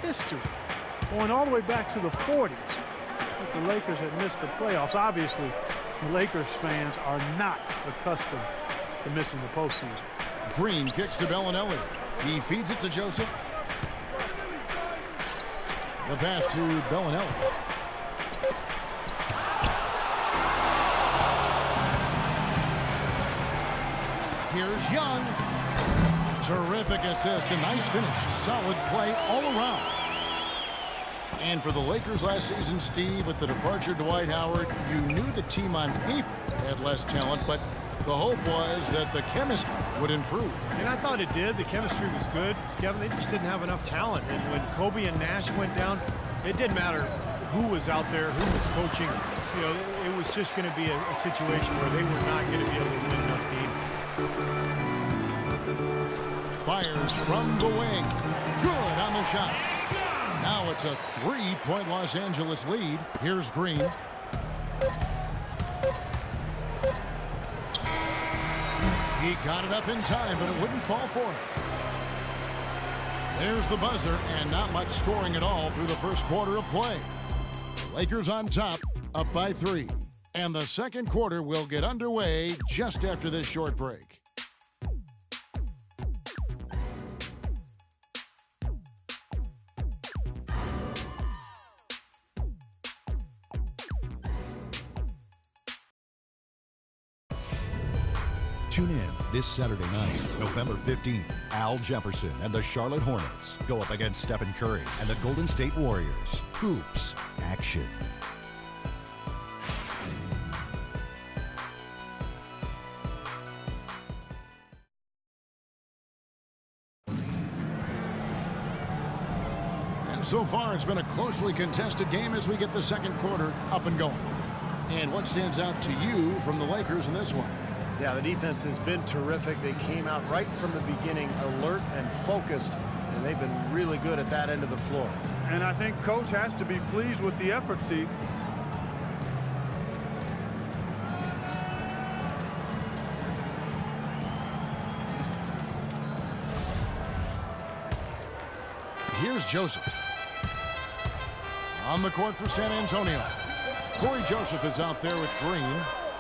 history, going all the way back to the 40s. But the Lakers had missed the playoffs. Obviously, the Lakers fans are not accustomed to missing the postseason. Green kicks to Bellinelli. He feeds it to Joseph. The pass to Bellinelli. Here's Young. Terrific assist, a nice finish. Solid play all around. And for the Lakers last season, Steve, with the departure of Dwight Howard, you knew the team on paper had less talent, but the hope was that the chemistry would improve. And I thought it did. The chemistry was good. Kevin, they just didn't have enough talent. And when Kobe and Nash went down, it didn't matter who was out there, who was coaching. You know, it was just going to be a situation where they were not going to be able to win enough games. Fires from the wing. Good on the shot. Now it's a 3-point Los Angeles lead. Here's Green. He got it up in time, but it wouldn't fall for him. There's the buzzer, and not much scoring at all through the first quarter of play. Lakers on top, up by 3. And the second quarter will get underway just after this short break. Tune in this Saturday night, November 15th. Al Jefferson and the Charlotte Hornets go up against Stephen Curry and the Golden State Warriors. Hoops action. And so far, it's been a closely contested game as we get the second quarter up and going. And what stands out to you from the Lakers in this one? Yeah, the defense has been terrific. They came out right from the beginning, alert and focused, and they've been really good at that end of the floor. And I think Coach has to be pleased with the effort, Steve. Here's Joseph. On the court for San Antonio. Corey Joseph is out there with Green.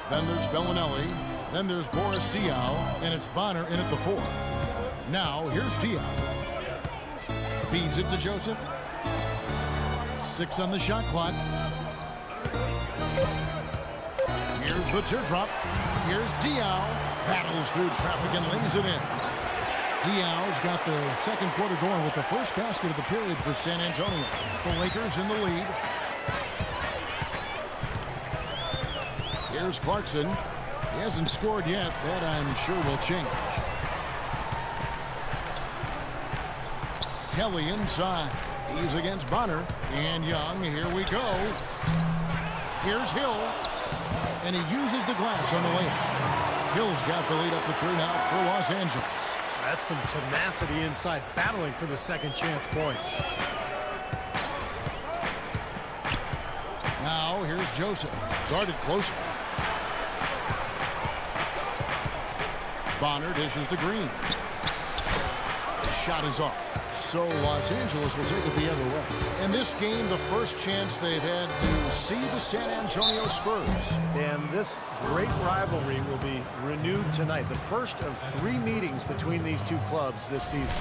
Then there's Bellinelli. Then there's Boris Diaw, and it's Bonner in at the 4. Now, here's Diaw. Feeds it to Joseph. 6 on the shot clock. Here's the teardrop. Here's Diaw. Battles through traffic and lays it in. Diaw's got the second quarter going with the first basket of the period for San Antonio. The Lakers in the lead. Here's Clarkson. He hasn't scored yet. That, I'm sure, will change. Kelly inside. He's against Bonner. And Young. Here we go. Here's Hill. And he uses the glass on the layup. Hill's got the lead up to 3 now for Los Angeles. That's some tenacity inside, battling for the second chance points. Now, here's Joseph. Guarded closer. Bonner dishes to Green. The shot is off. So Los Angeles will take it the other way. In this game, the first chance they've had to see the San Antonio Spurs. And this great rivalry will be renewed tonight. The first of 3 meetings between these two clubs this season.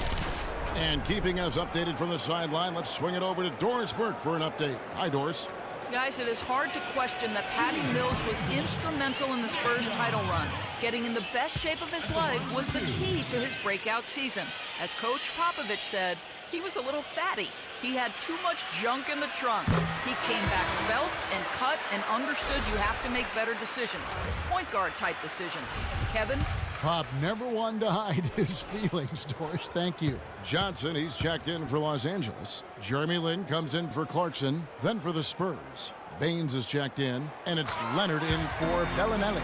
And keeping us updated from the sideline, let's swing it over to Doris Burke for an update. Hi, Doris. Guys, it is hard to question that Patty Mills was instrumental in the Spurs title run. Getting in the best shape of his life was the key to his breakout season. As Coach Popovich said, he was a little fatty. He had too much junk in the trunk. He came back svelte and cut and understood you have to make better decisions. Point guard type decisions. Kevin? Pop never wanted to hide his feelings, Doris. Thank you. Johnson, he's checked in for Los Angeles. Jeremy Lin comes in for Clarkson, then for the Spurs. Baines is checked in, and it's Leonard in for Bellinelli.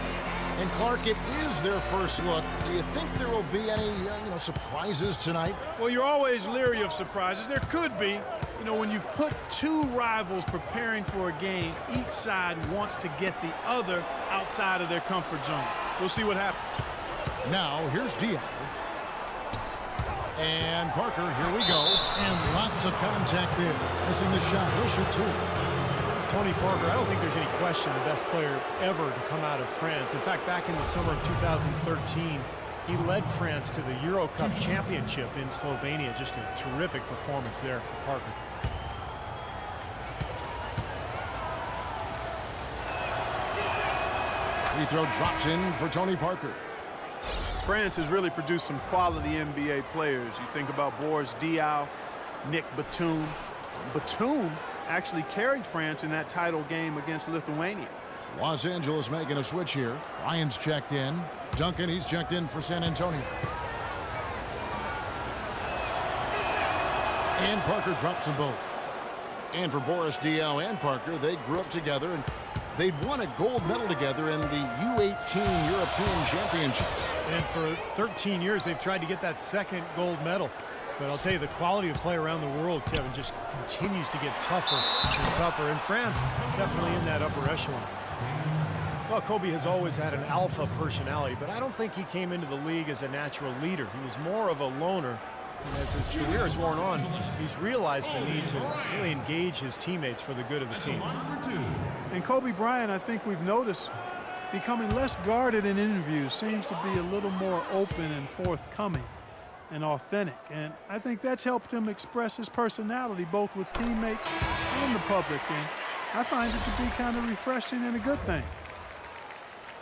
And Clark, it is their first look. Do you think there will be any, surprises tonight? Well, you're always leery of surprises. There could be. When you've put 2 rivals preparing for a game, each side wants to get the other outside of their comfort zone. We'll see what happens. Now, here's Diaw. And Parker, here we go. And lots of contact there. Missing the shot. He'll shoot two. Tony Parker, I don't think there's any question the best player ever to come out of France. In fact, back in the summer of 2013, he led France to the Euro Cup championship in Slovenia. Just a terrific performance there for Parker. Free throw drops in for Tony Parker. France has really produced some quality NBA players. You think about Boris Diaw, Nick Batum. Batum actually carried France in that title game against Lithuania. Los Angeles making a switch here. Ryan's checked in. Duncan, he's checked in for San Antonio. And Parker drops them both. And for Boris Diaw and Parker, they grew up together and they'd won a gold medal together in the U18 European Championships. And for 13 years, they've tried to get that second gold medal. But I'll tell you, the quality of play around the world, Kevin, just continues to get tougher and tougher. And France, definitely in that upper echelon. Well, Kobe has always had an alpha personality, but I don't think he came into the league as a natural leader. He was more of a loner. And as his career has worn on, he's realized the need to really engage his teammates for the good of the team. And Kobe Bryant, I think we've noticed, becoming less guarded in interviews, seems to be a little more open and forthcoming and authentic. And I think that's helped him express his personality both with teammates and the public. And I find it to be kind of refreshing and a good thing.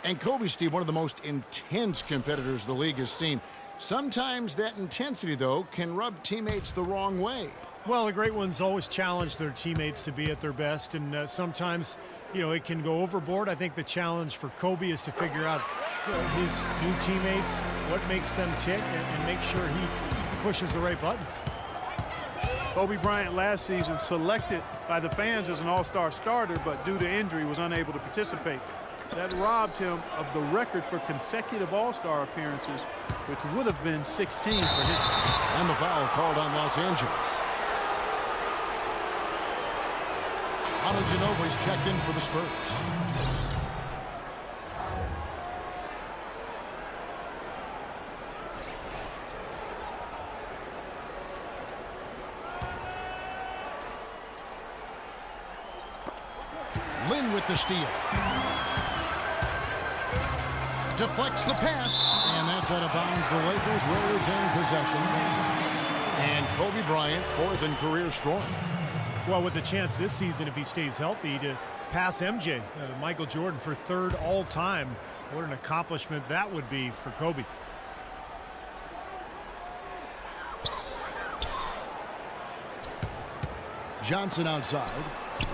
And Kobe, Steve, one of the most intense competitors the league has seen. Sometimes that intensity, though, can rub teammates the wrong way. Well, the great ones always challenge their teammates to be at their best, and sometimes, it can go overboard. I think the challenge for Kobe is to figure out his new teammates, what makes them tick, and make sure he pushes the right buttons. Kobe Bryant last season selected by the fans as an all-star starter, but due to injury was unable to participate. That robbed him of the record for consecutive all-star appearances, which would have been 16 for him. And the foul called on Los Angeles. Ginobili's checked in for the Spurs. Lin with the steal. Deflects the pass, and that's out of bounds. The Lakers will retain possession. And Kobe Bryant, fourth in career scoring. Well, with the chance this season, if he stays healthy, to pass MJ, Michael Jordan, for third all-time. What an accomplishment that would be for Kobe. Johnson outside.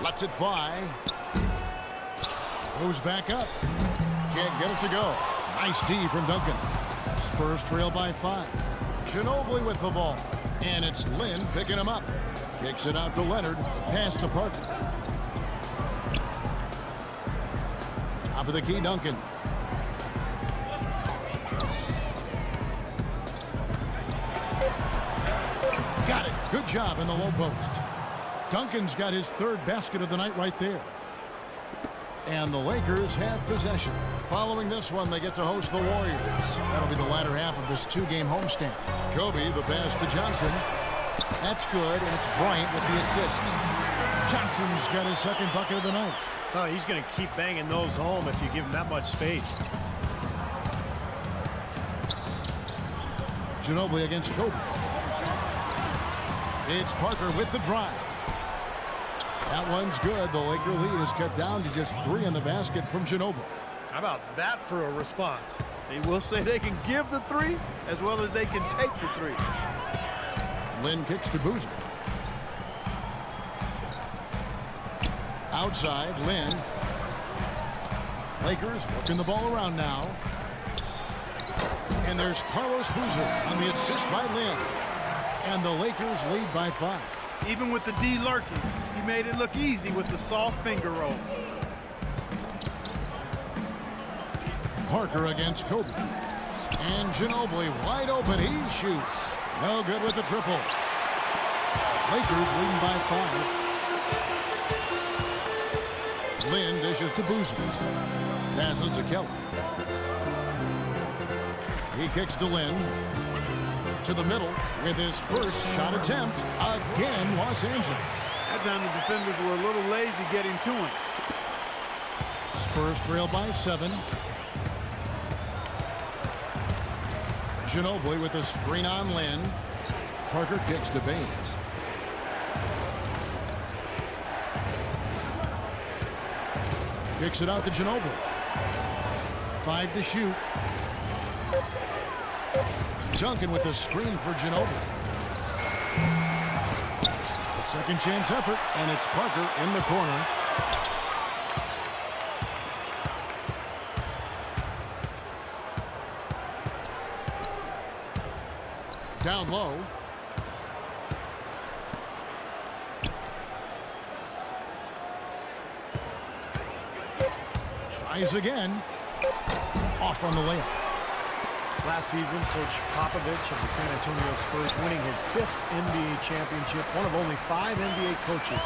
Lets it fly. Goes back up. Can't get it to go. Nice D from Duncan. Spurs trail by 5. Ginobili with the ball. And it's Lin picking him up. Kicks it out to Leonard. Pass to Parker. Top of the key, Duncan. Got it. Good job in the low post. Duncan's got his third basket of the night right there. And the Lakers have possession. Following this one, they get to host the Warriors. That'll be the latter half of this two-game homestand. Kobe, the pass to Johnson. That's good, and it's Bryant with the assist. Johnson's got his second bucket of the night. Oh, he's going to keep banging those home if you give him that much space. Ginobili against Kobe. It's Parker with the drive. That one's good. The Laker lead is cut down to just 3 in the basket from Ginobili. How about that for a response? They will say they can give the 3 as well as they can take the 3. Lin kicks to Boozer. Outside, Lin. Lakers working the ball around now. And there's Carlos Boozer on the assist by Lin. And the Lakers lead by 5. Even with the D lurking, he made it look easy with the soft finger roll. Parker against Kobe. And Ginobili wide open. He shoots. No good with the triple. Lakers leading by 5. Lin dishes to Boozer. Passes to Kelly. He kicks to Lin. to the middle with his first shot attempt. Again, Los Angeles. That time the defenders were a little lazy getting to him. Spurs trail by 7. Ginobili with a screen on Lynn. Parker kicks to Baines. Kicks it out to Ginobili. 5 to shoot. Duncan with the screen for Ginobili. A second chance effort, and it's Parker in the corner. Down low. Tries again. Off on the layup. Last season, Coach Popovich of the San Antonio Spurs winning his 5th NBA championship, one of only 5 NBA coaches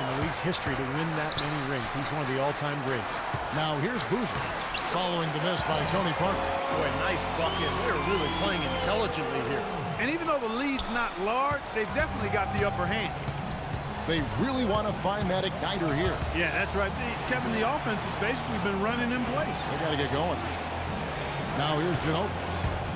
in the league's history to win that many rings. He's one of the all-time greats. Now here's Boozer, following the miss by Tony Parker. Boy, nice bucket. They're really playing intelligently here. And even though the lead's not large, they've definitely got the upper hand. They really want to find that igniter here. Yeah, that's right. Kevin, the offense has basically been running in place. They got to get going. Now here's Ginobili.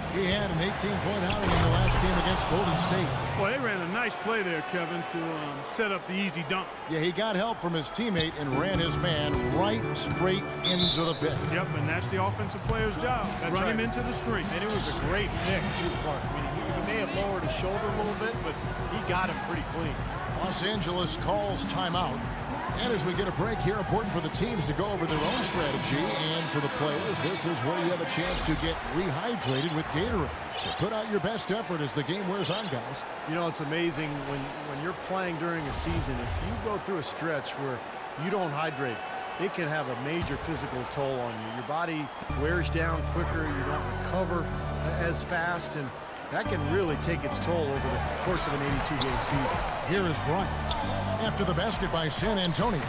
He had an 18-point outing in the last game against Golden State. Well, they ran a nice play there, Kevin, to set up the easy dunk. Yeah, he got help from his teammate and ran his man right straight into the pit. Yep, and that's the offensive player's job. Run him into the screen. And it was a great pick, too, Clark. I mean, he may have lowered his shoulder a little bit, but he got him pretty clean. Los Angeles calls timeout. And as we get a break here, important for the teams to go over their own strategy. And for the players, this is where you have a chance to get rehydrated with Gatorade. So put out your best effort as the game wears on, guys. You know, it's amazing when you're playing during a season, if you go through a stretch where you don't hydrate, it can have a major physical toll on you. Your body wears down quicker, you don't recover as fast, and that can really take its toll over the course of an 82-game season. Here is Bryant. After the basket by San Antonio.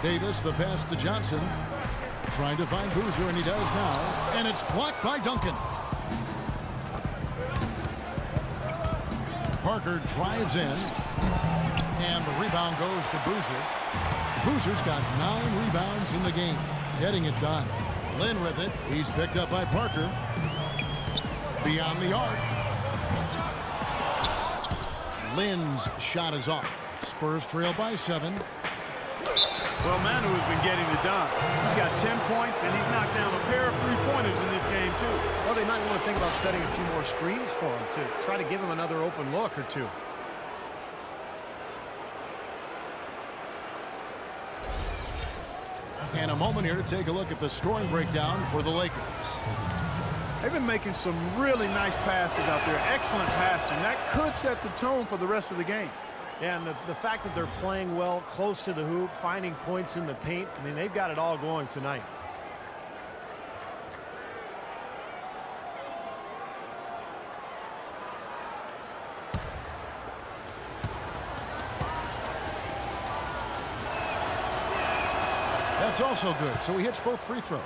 Davis, the pass to Johnson. Trying to find Boozer, and he does now. And it's blocked by Duncan. Parker drives in. And the rebound goes to Boozer. Boozer's got 9 rebounds in the game. Getting it done. Lynn with it. He's picked up by Parker. Beyond the arc. Lynn's shot is off. Spurs trail by 7. Well, Manu has been getting it done. He's got 10 points, and he's knocked down a pair of three-pointers in this game, too. Well, they might want to think about setting a few more screens for him to try to give him another open look or two. And a moment here to take a look at the scoring breakdown for the Lakers. They've been making some really nice passes out there. Excellent passing. That could set the tone for the rest of the game. Yeah, and the fact that they're playing well, close to the hoop, finding points in the paint, I mean, they've got it all going tonight. That's also good, so he hits both free throws.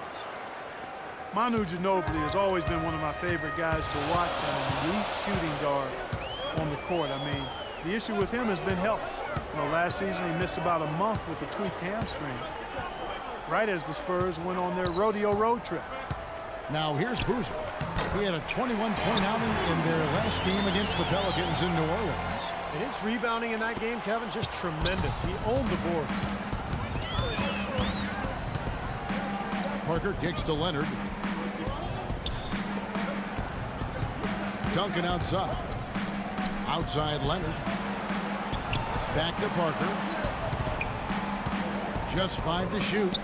Manu Ginobili has always been one of my favorite guys to watch and elite shooting guard on the court. I mean, the issue with him has been health. You know, last season he missed about a month with a tweaked hamstring, right as the Spurs went on their rodeo road trip. Now here's Boozer. He had a 21-point outing in their last game against the Pelicans in New Orleans. And his rebounding in that game, Kevin, just tremendous. He owned the boards. Parker kicks to Leonard. Duncan outside. Outside Leonard. Back to Parker. Just 5 to shoot.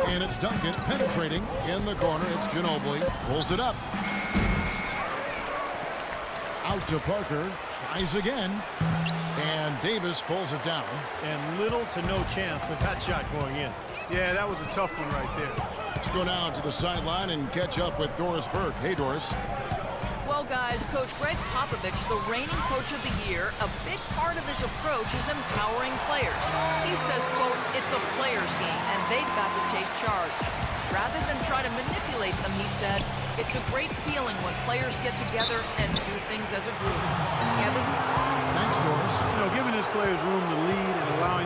And it's Duncan penetrating in the corner. It's Ginobili. Pulls it up. Out to Parker. Tries again. And Davis pulls it down. And little to no chance of that shot going in. Yeah, that was a tough one right there. Let's go now to the sideline and catch up with Doris Burke. Hey, Doris. Well, guys, Coach Greg Popovich, the reigning coach of the year, a big part of his approach is empowering players. He says, quote, it's a player's game, and they've got to take charge. Rather than try to manipulate them, he said, it's a great feeling when players get together and do things as a group. Kevin? Thanks, Doris. You know, giving his players room to lead